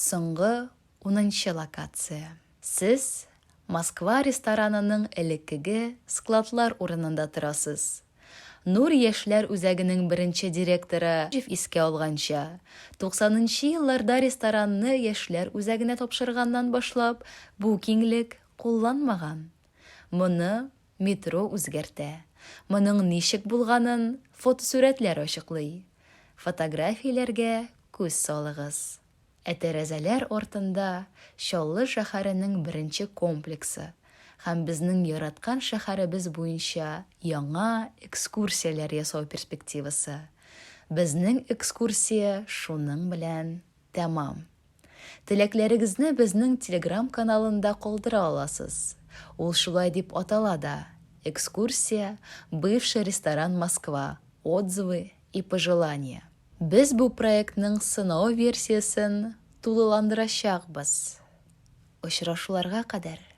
Соңғы 10-нчы локация. Сез Москва ресторанының элеккеге складлар урынында торасыз. Нур яшьләр үзәгенең беренче директоры искә алганча, 90-нчы елларда ресторанны яшьләр үзәгенә тапшырганнан башлап, бу киңлек кулланмаган. Моны метро үзгәртә. Моның ничек булганын фотосурәтләр ачыклый. Фотографияләргә күз салыгыз. Тәрәзәләр артында Чаллы шәһәренең беренче комплексы һәм безнең яраткан шәһәребез буенча яңа экскурсияләр ясау перспективасы. Безнең экскурсия шуның белән тәмам. Теләкләрегезне безнең Telegram каналында калдыра аласыз. Ул шулай дип атала да: экскурсия «Бывший ресторан Москва. Отзывы и пожелания». Без бу проектның сынау версиясын тулыландырачакбыз. Очрашуларга кадәр.